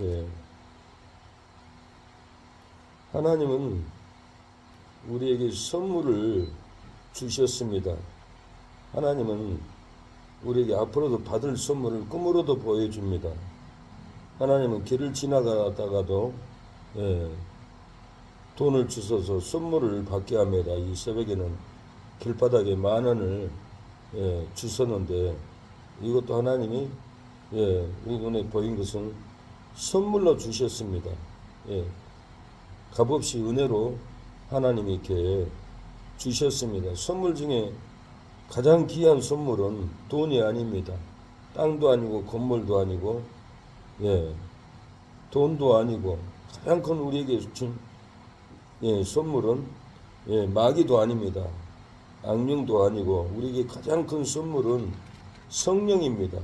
예. 하나님은 우리에게 선물을 주셨습니다. 하나님은 우리에게 앞으로도 받을 선물을 꿈으로도 보여줍니다. 하나님은 길을 지나가다가도 돈을 주셔서 선물을 받게 합니다. 이 새벽에는 길바닥에 10,000원을 주셨는데 이것도 하나님이 우리 눈에 보인 것은 선물로 주셨습니다. 값없이 은혜로 하나님이 이렇게 주셨습니다. 선물 중에 가장 귀한 선물은 돈이 아닙니다. 땅도 아니고 건물도 아니고 돈도 아니고 가장 큰 우리에게 준 선물은 마귀도 아닙니다. 악령도 아니고 우리에게 가장 큰 선물은 성령입니다.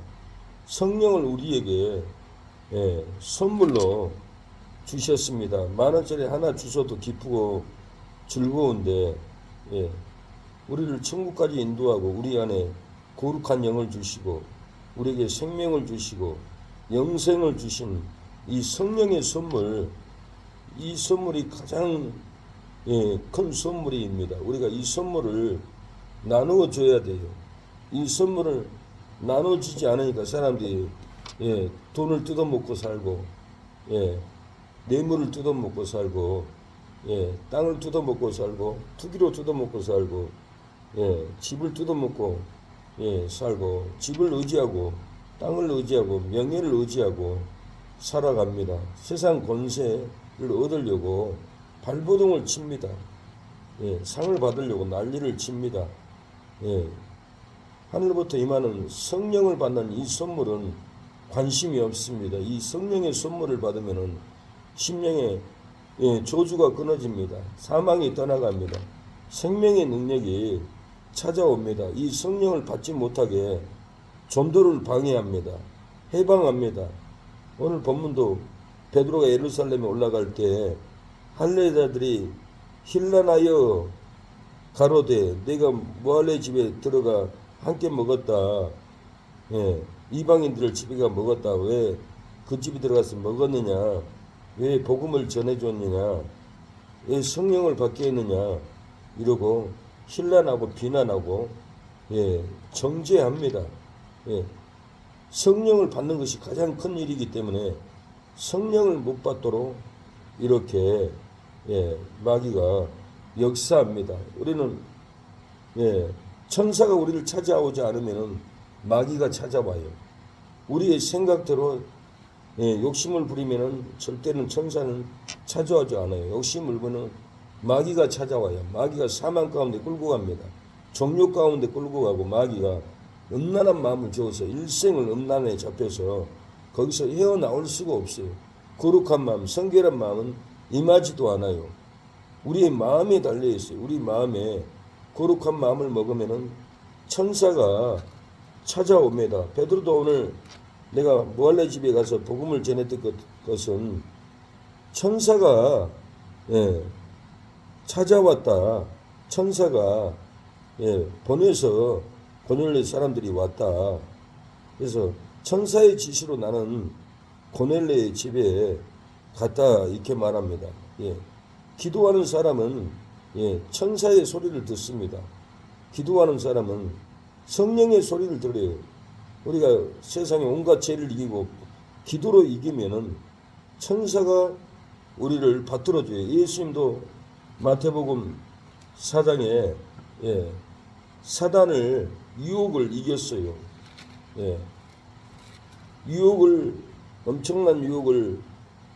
성령을 우리에게 선물로 주셨습니다. 10,000원짜리 하나 주셔도 기쁘고 즐거운데 우리를 천국까지 인도하고 우리 안에 거룩한 영을 주시고 우리에게 생명을 주시고 영생을 주신 이 성령의 선물, 이 선물이 가장 큰 선물입니다. 우리가 이 선물을 나누어 줘야 돼요. 이 선물을 나눠주지 않으니까 사람들이 돈을 뜯어먹고 살고 뇌물을 뜯어먹고 살고 땅을 뜯어먹고 살고 투기로 뜯어먹고 살고 집을 뜯어먹고 살고 집을 의지하고 땅을 의지하고 명예를 의지하고 살아갑니다. 세상 권세를 얻으려고 발버둥을 칩니다. 상을 받으려고 난리를 칩니다. 하늘부터 임하는 성령을 받는 이 선물은 관심이 없습니다. 이 성령의 선물을 받으면은 심령의 저주가 끊어집니다. 사망이 떠나갑니다. 생명의 능력이 찾아옵니다. 이 성령을 받지 못하게 전도를 방해합니다. 해방합니다. 오늘 본문도 베드로가 예루살렘에 올라갈 때 할례자들이 힐난하여 가로되 내가 무할례 집에 들어가 함께 먹었다. 이방인들 집에 가 먹었다. 왜 그 집에 들어가서 먹었느냐? 왜 복음을 전해줬느냐? 왜 성령을 받게 했느냐? 이러고 힐난하고 비난하고 정죄합니다. 성령을 받는 것이 가장 큰 일이기 때문에 성령을 못 받도록 이렇게 마귀가 역사합니다. 우리는 천사가 우리를 찾아오지 않으면 마귀가 찾아와요. 우리의 생각대로 욕심을 부리면 절대는 천사는 찾아오지 않아요. 욕심을 부리면 마귀가 찾아와요. 마귀가 사망 가운데 끌고 갑니다. 종료 가운데 끌고 가고 마귀가 음란한 마음을 주어서 일생을 음란에 잡혀서 거기서 헤어나올 수가 없어요. 거룩한 마음, 성결한 마음은 임하지도 않아요. 우리의 마음에 달려있어요. 우리 마음에 거룩한 마음을 먹으면은 천사가 찾아옵니다. 베드로도 오늘 내가 무할례 집에 가서 복음을 전했던 것은 천사가 찾아왔다. 천사가 보내서 고넬레 사람들이 왔다. 그래서 천사의 지시로 나는 고넬레의 집에 갔다 이렇게 말합니다. 기도하는 사람은 천사의 소리를 듣습니다. 기도하는 사람은 성령의 소리를 들어요. 우리가 세상의 온갖 죄를 이기고 기도로 이기면은 천사가 우리를 받들어줘요. 예수님도 마태복음 4장에 사단을 유혹을 이겼어요. 유혹을 엄청난 유혹을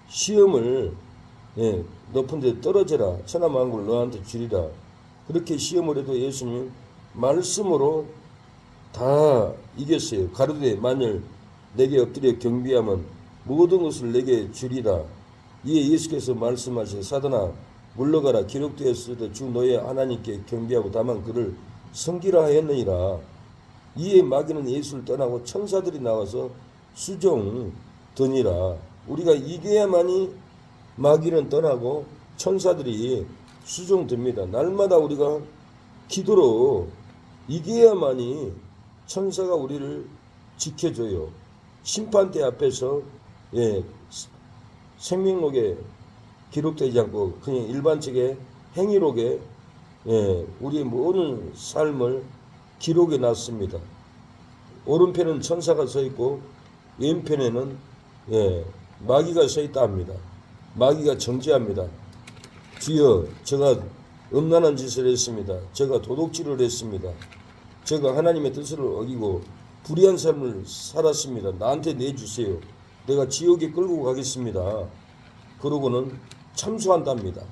시험을 높은 데 떨어져라 천하만국을 너한테 주리라 그렇게 시험을 해도 예수님 말씀으로 다 이겼어요. 가로되 만일 내게 엎드려 경비하면 모든 것을 내게 주리라. 이에 예수께서 말씀하시되 사단아 물러가라 기록되었으되 주 너의 하나님께 경비하고 다만 그를 섬기라 하였느니라. 이에 마귀는 예수를 떠나고 천사들이 나와서 수종 드니라. 우리가 이겨야만이 마귀는 떠나고 천사들이 수종 듭니다. 날마다 우리가 기도로 이겨야만이 천사가 우리를 지켜줘요. 심판대 앞에서 생명록에 기록되지 않고 그냥 일반적의 행위록에 우리의 모든 삶을 기록해 놨습니다. 오른편은 천사가 서 있고 왼편에는 마귀가 서 있다 합니다. 마귀가 정죄합니다. 주여, 제가 음란한 짓을 했습니다. 제가 도둑질을 했습니다. 제가 하나님의 뜻을 어기고 불의한 삶을 살았습니다. 나한테 내주세요. 내가 지옥에 끌고 가겠습니다. 그러고는 참수한답니다.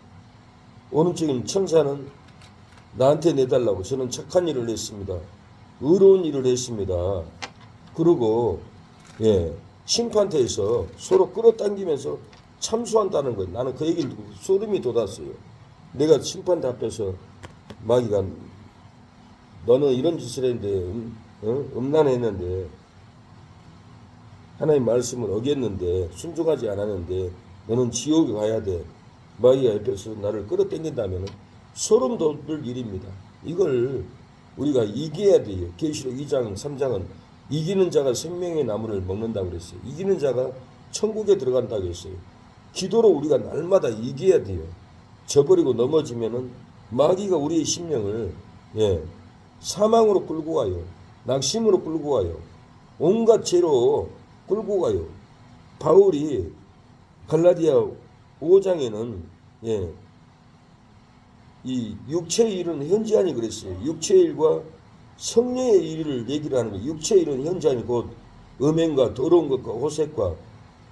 오른쪽인 천사는 나한테 내달라고, 저는 착한 일을 했습니다. 의로운 일을 했습니다. 그리고 심판대에서 서로 끌어당기면서 참수한다는 거예요. 나는 그 얘기를 듣고 소름이 돋았어요. 내가 심판대 앞에서 마귀가 너는 이런 짓을 했는데 음란했는데 하나님 말씀을 어겼는데 순종하지 않았는데 너는 지옥에 가야 돼. 마귀가 옆에서 나를 끌어당긴다면 소름 돋을 일입니다. 이걸 우리가 이겨야 돼요. 계시록 2장 3장은 이기는 자가 생명의 나무를 먹는다고 그랬어요. 이기는 자가 천국에 들어간다고 했어요. 기도로 우리가 날마다 이겨야 돼요. 저버리고 넘어지면은 마귀가 우리의 심령을 사망으로 끌고 가요. 낙심으로 끌고 가요. 온갖 죄로 끌고 가요. 바울이 갈라디아 5장에는 이 육체의 일은 현저하니 그랬어요. 육체의 일과 성령의 일을 얘기를 하는 거예요. 육체의 일은 현저하니 곧 음행과 더러운 것과 호색과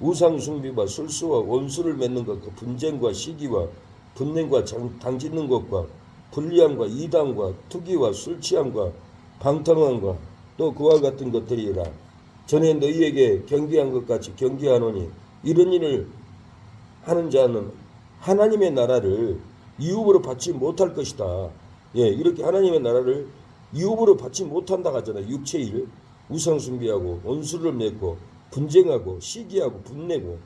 우상숭배와 술수와 원수를 맺는 것과 분쟁과 시기와 분냉과 당짓는 것과 불리함과 이단과 투기와 술취함과 방탕함과 또 그와 같은 것들이라. 전에 너희에게 경계한 것 같이 경계하노니 이런 일을 하는 자는 하나님의 나라를 유업으로 받지 못할 것이다. 이렇게 하나님의 나라를 유업으로 받지 못한다고 하잖아요. 육체의 일, 우상숭배하고 원수를 맺고 분쟁하고 시기하고 분내고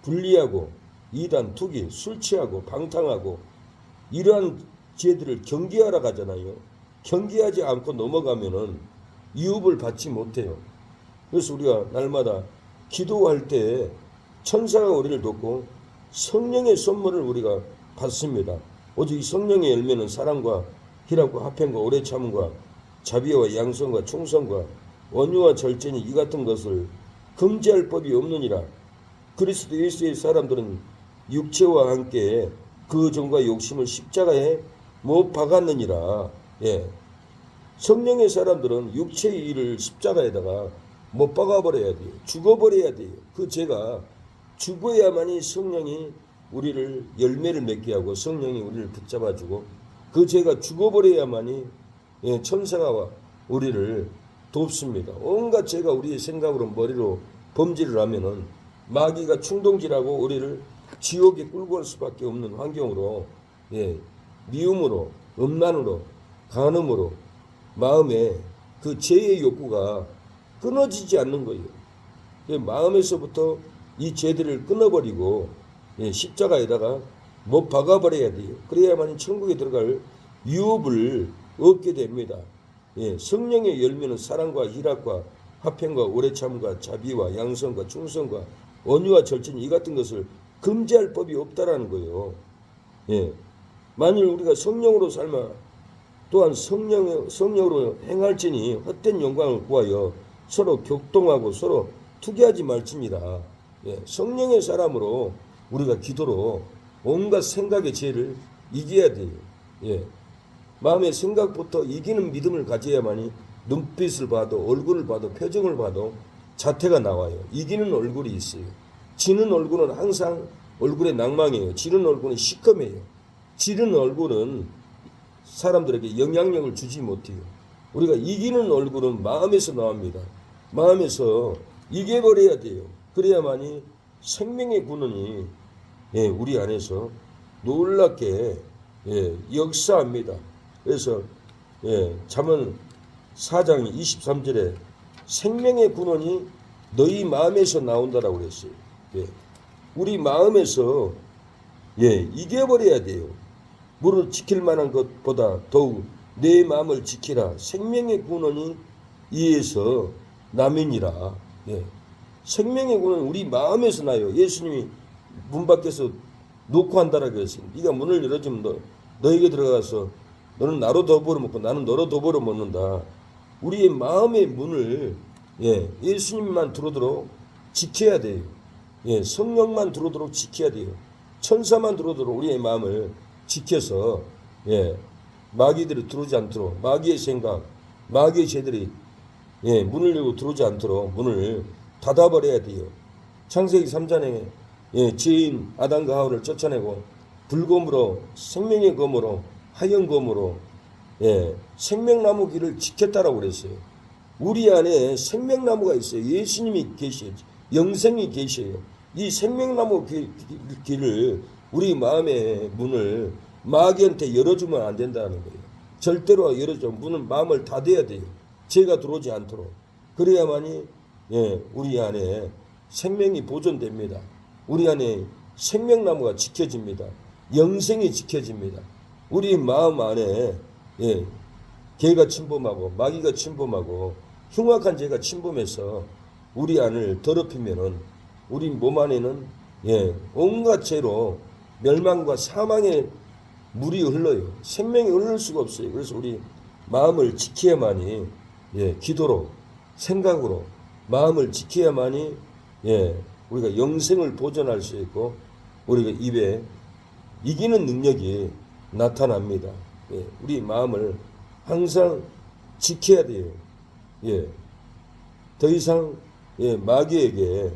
분리하고 이단, 투기, 술 취하고 방탕하고 이러한 죄들을 경계하라고 하잖아요. 경계하지 않고 넘어가면은 유업을 받지 못해요. 그래서 우리가 날마다 기도할 때 천사가 우리를 돕고 성령의 선물을 우리가 받습니다. 오직 성령의 열매는 사랑과 희락과 화평과 오래 참음과 자비와 양성과 충성과 온유와 절제니 이 같은 것을 금지할 법이 없느니라. 그리스도 예수의 사람들은 육체와 함께 그 정과 욕심을 십자가에 못 박았느니라. 성령의 사람들은 육체의 일을 십자가에다가 못 박아버려야 돼요. 죽어버려야 돼요. 그 죄가 죽어야만이 성령이 우리를 열매를 맺게 하고 성령이 우리를 붙잡아주고 그 죄가 죽어버려야만이 천사가 우리를 돕습니다. 온갖 죄가 우리의 생각으로 머리로 범죄를 하면은 마귀가 충동질하고 우리를 지옥에 끌고 갈 수밖에 없는 환경으로 미움으로 음란으로 간음으로 마음에 그 죄의 욕구가 끊어지지 않는 거예요. 마음에서부터 이 죄들을 끊어버리고 십자가에다가 못 박아버려야 돼요. 그래야만 천국에 들어갈 유업을 얻게 됩니다. 성령의 열매는 사랑과 희락과 화평과 오래참과 자비와 양성과 충성과 온유와 절제니 이 같은 것을 금지할 법이 없다라는 거예요. 만일 우리가 성령으로 삶아 또한 성령으로 행할지니 헛된 영광을 구하여 서로 격동하고 서로 투기하지 말지니라. 성령의 사람으로 우리가 기도로 온갖 생각의 죄를 이겨야 돼요. 마음의 생각부터 이기는 믿음을 가져야만이 눈빛을 봐도 얼굴을 봐도 표정을 봐도 자태가 나와요. 이기는 얼굴이 있어요. 지는 얼굴은 항상 얼굴에 낭망이에요. 지는 얼굴은 시커매요. 지는 얼굴은 사람들에게 영향력을 주지 못해요. 우리가 이기는 얼굴은 마음에서 나옵니다. 마음에서 이겨버려야 돼요. 그래야만이 생명의 근원이 우리 안에서 놀랍게 역사합니다. 그래서 잠언 4장 23절에 생명의 근원이 너희 마음에서 나온다라고 그랬어요. 우리 마음에서 이겨버려야 돼요. 무릇 지킬 만한 것보다 더욱 내 마음을 지키라. 생명의 근원이 이에서 남이니라. 생명의 근원은 우리 마음에서 나요. 예수님이 문 밖에서 놓고 한다라고 했어요. 네가 문을 열어주면 너에게 들어가서 너는 나로 더불어 먹고 나는 너로 더불어 먹는다. 우리의 마음의 문을 예수님만 들어오도록 지켜야 돼요. 성령만 들어오도록 지켜야 돼요. 천사만 들어오도록 우리의 마음을 지켜서 마귀들이 들어오지 않도록 마귀의 생각, 마귀의 죄들이 문을 열고 들어오지 않도록 문을 닫아버려야 돼요. 창세기 3장에 죄인 아담과 하와를 쫓아내고 불검으로 생명의 검으로 하얀 검으로 생명나무 길을 지켰다라고 그랬어요. 우리 안에 생명나무가 있어요. 예수님이 계셔요. 영생이 계셔요. 이 생명나무 길을 우리 마음의 문을 마귀한테 열어주면 안 된다는 거예요. 절대로 열어줘. 문은 마음을 닫아야 돼요. 죄가 들어오지 않도록. 그래야만이 우리 안에 생명이 보존됩니다. 우리 안에 생명나무가 지켜집니다. 영생이 지켜집니다. 우리 마음 안에 개가 침범하고 마귀가 침범하고 흉악한 죄가 침범해서 우리 안을 더럽히면은 우리 몸 안에는 온갖 죄로 멸망과 사망의 물이 흘러요. 생명이 흐를 수가 없어요. 그래서 우리 마음을 지켜야만이 기도로 생각으로 마음을 지켜야만이 우리가 영생을 보존할 수 있고 우리가 입에 이기는 능력이 나타납니다. 우리 마음을 항상 지켜야 돼요. 더 이상 마귀에게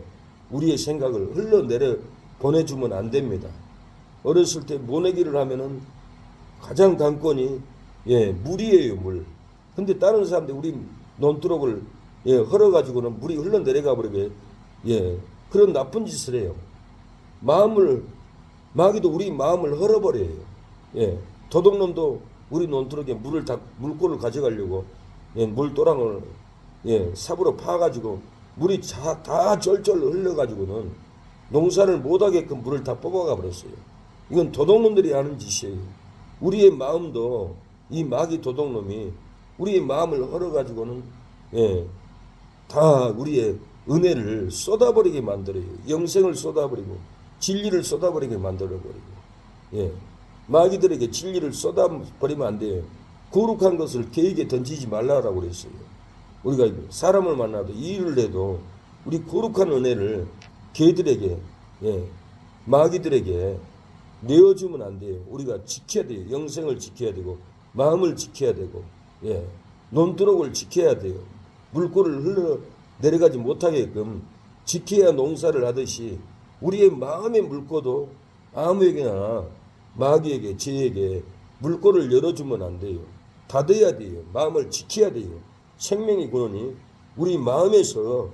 우리의 생각을 흘러내려 보내주면 안 됩니다. 어렸을 때 모내기를 하면은 가장 관건이 물이에요, 물. 근데 다른 사람들 우리 논두렁을 헐어가지고는 물이 흘러내려가 버리게 그런 나쁜 짓을 해요. 마귀도 우리 마음을 헐어버려요. 도둑놈도 우리 논두렁에 물꼬를 가져가려고 물도랑을 삽으로 파가지고 물이 다 쫄쫄 흘러가지고는 농사를 못하게끔 물을 다 뽑아가 버렸어요. 이건 도둑놈들이 하는 짓이에요. 우리의 마음도 이 마귀 도둑놈이 우리의 마음을 헐어가지고는 다 우리의 은혜를 쏟아버리게 만들어요. 영생을 쏟아버리고 진리를 쏟아버리게 만들어버리고 마귀들에게 진리를 쏟아버리면 안 돼요. 거룩한 것을 개에게 던지지 말라라고 그랬어요. 우리가 사람을 만나도 일을 해도 우리 거룩한 은혜를 개들에게 마귀들에게 내어주면 안 돼요. 우리가 지켜야 돼요. 영생을 지켜야 되고 마음을 지켜야 되고 논두렁을 지켜야 돼요. 물꼬를 흘러 내려가지 못하게끔 지켜야 농사를 하듯이 우리의 마음의 물꼬도 아무에게나 마귀에게 죄에게 물꼬를 열어주면 안 돼요. 닫아야 돼요. 마음을 지켜야 돼요. 생명의 근원이 우리 마음에서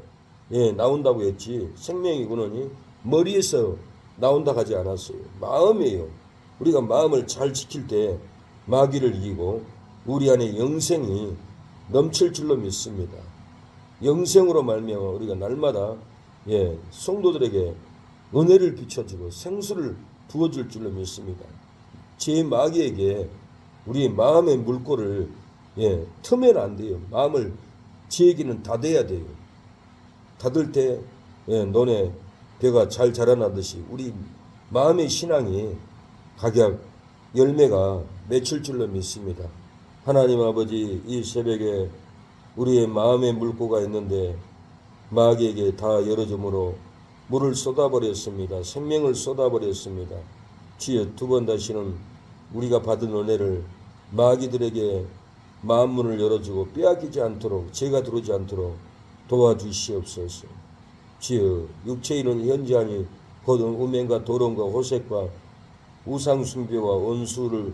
나온다고 했지 생명의 근원이 머리에서 나온다고 하지 않았어요. 마음이에요. 우리가 마음을 잘 지킬 때 마귀를 이기고 우리 안에 영생이 넘칠 줄로 믿습니다. 영생으로 말미암아 우리가 날마다 성도들에게 은혜를 비춰주고 생수를 부어줄 줄로 믿습니다. 제 마귀에게 우리 마음의 물꼬를 트면 안 돼요. 마음을 지에게는 닫아야 돼요. 닫을 때 논에 벼가 잘 자라나듯이 우리 마음의 신앙이 각약 열매가 맺힐 줄로 믿습니다. 하나님 아버지, 이 새벽에 우리의 마음의 물꼬가 있는데 마귀에게 다 열어줌으로 물을 쏟아버렸습니다. 생명을 쏟아버렸습니다. 주여, 두 번 다시는 우리가 받은 은혜를 마귀들에게 마음문을 열어주고 빼앗기지 않도록 죄가 들어오지 않도록 도와주시옵소서. 주여, 육체인은 현저하니 곧 음행과 도론과 호색과 우상숭배와 원수를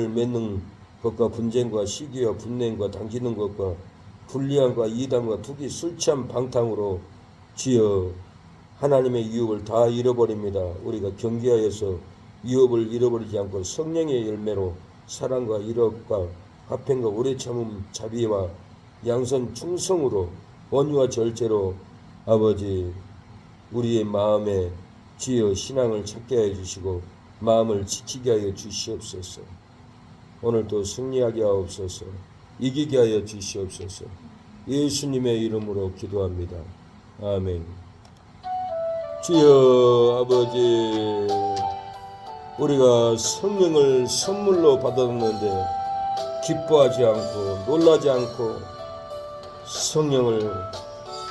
맺는 것과 분쟁과 시기와 분냉과 당기는 것과 불리함과 이단과 투기 술취한 방탕으로 주여 하나님의 유업을 다 잃어버립니다. 우리가 경계하여서 유업을 잃어버리지 않고 성령의 열매로 사랑과 일억과 화평과 오래 참음 자비와 양선 충성으로 원유와 절제로 아버지 우리의 마음에 주여 신앙을 찾게 하여 주시고 마음을 지키게 하여 주시옵소서. 오늘도 승리하게 하옵소서. 이기게 하여 주시옵소서. 예수님의 이름으로 기도합니다. 아멘. 주여 아버지, 우리가 성령을 선물로 받았는데 기뻐하지 않고 놀라지 않고 성령을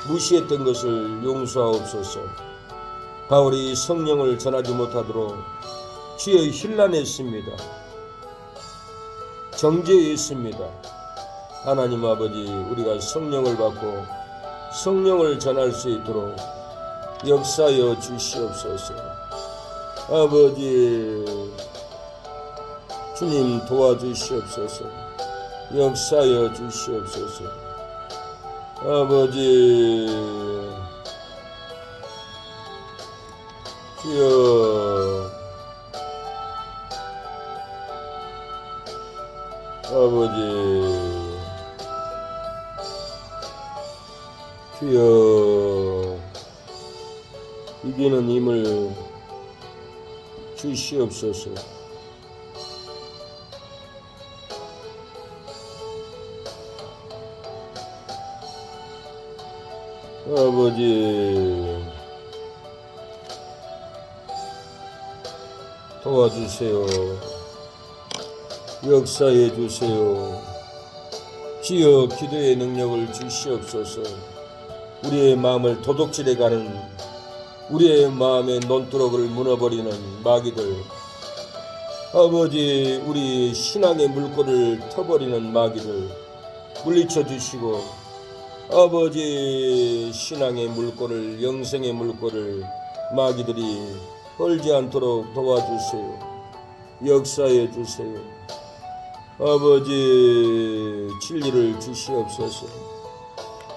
무시했던 것을 용서하옵소서. 바울이 성령을 전하지 못하도록 주여 힐난했습니다. 정죄했습니다. 하나님 아버지, 우리가 성령을 받고 성령을 전할 수 있도록 역사하여 주시옵소서. 아버지, 주님 도와주시옵소서. 역사하여 주시옵소서. 아버지, 주여 아버지, 주여 이기는 힘을 주시옵소서. 아버지, 도와주세요. 역사해 주세요. 주여 기도의 능력을 주시옵소서. 우리의 마음을 도둑질해 가는, 우리의 마음의 논두렁을 무너버리는 마귀들, 아버지, 우리 신앙의 물꼬를 터버리는 마귀들 물리쳐 주시고, 아버지, 신앙의 물꼬를, 영생의 물꼬를 마귀들이 헐지 않도록 도와주세요. 역사해 주세요. 아버지, 진리를 주시옵소서.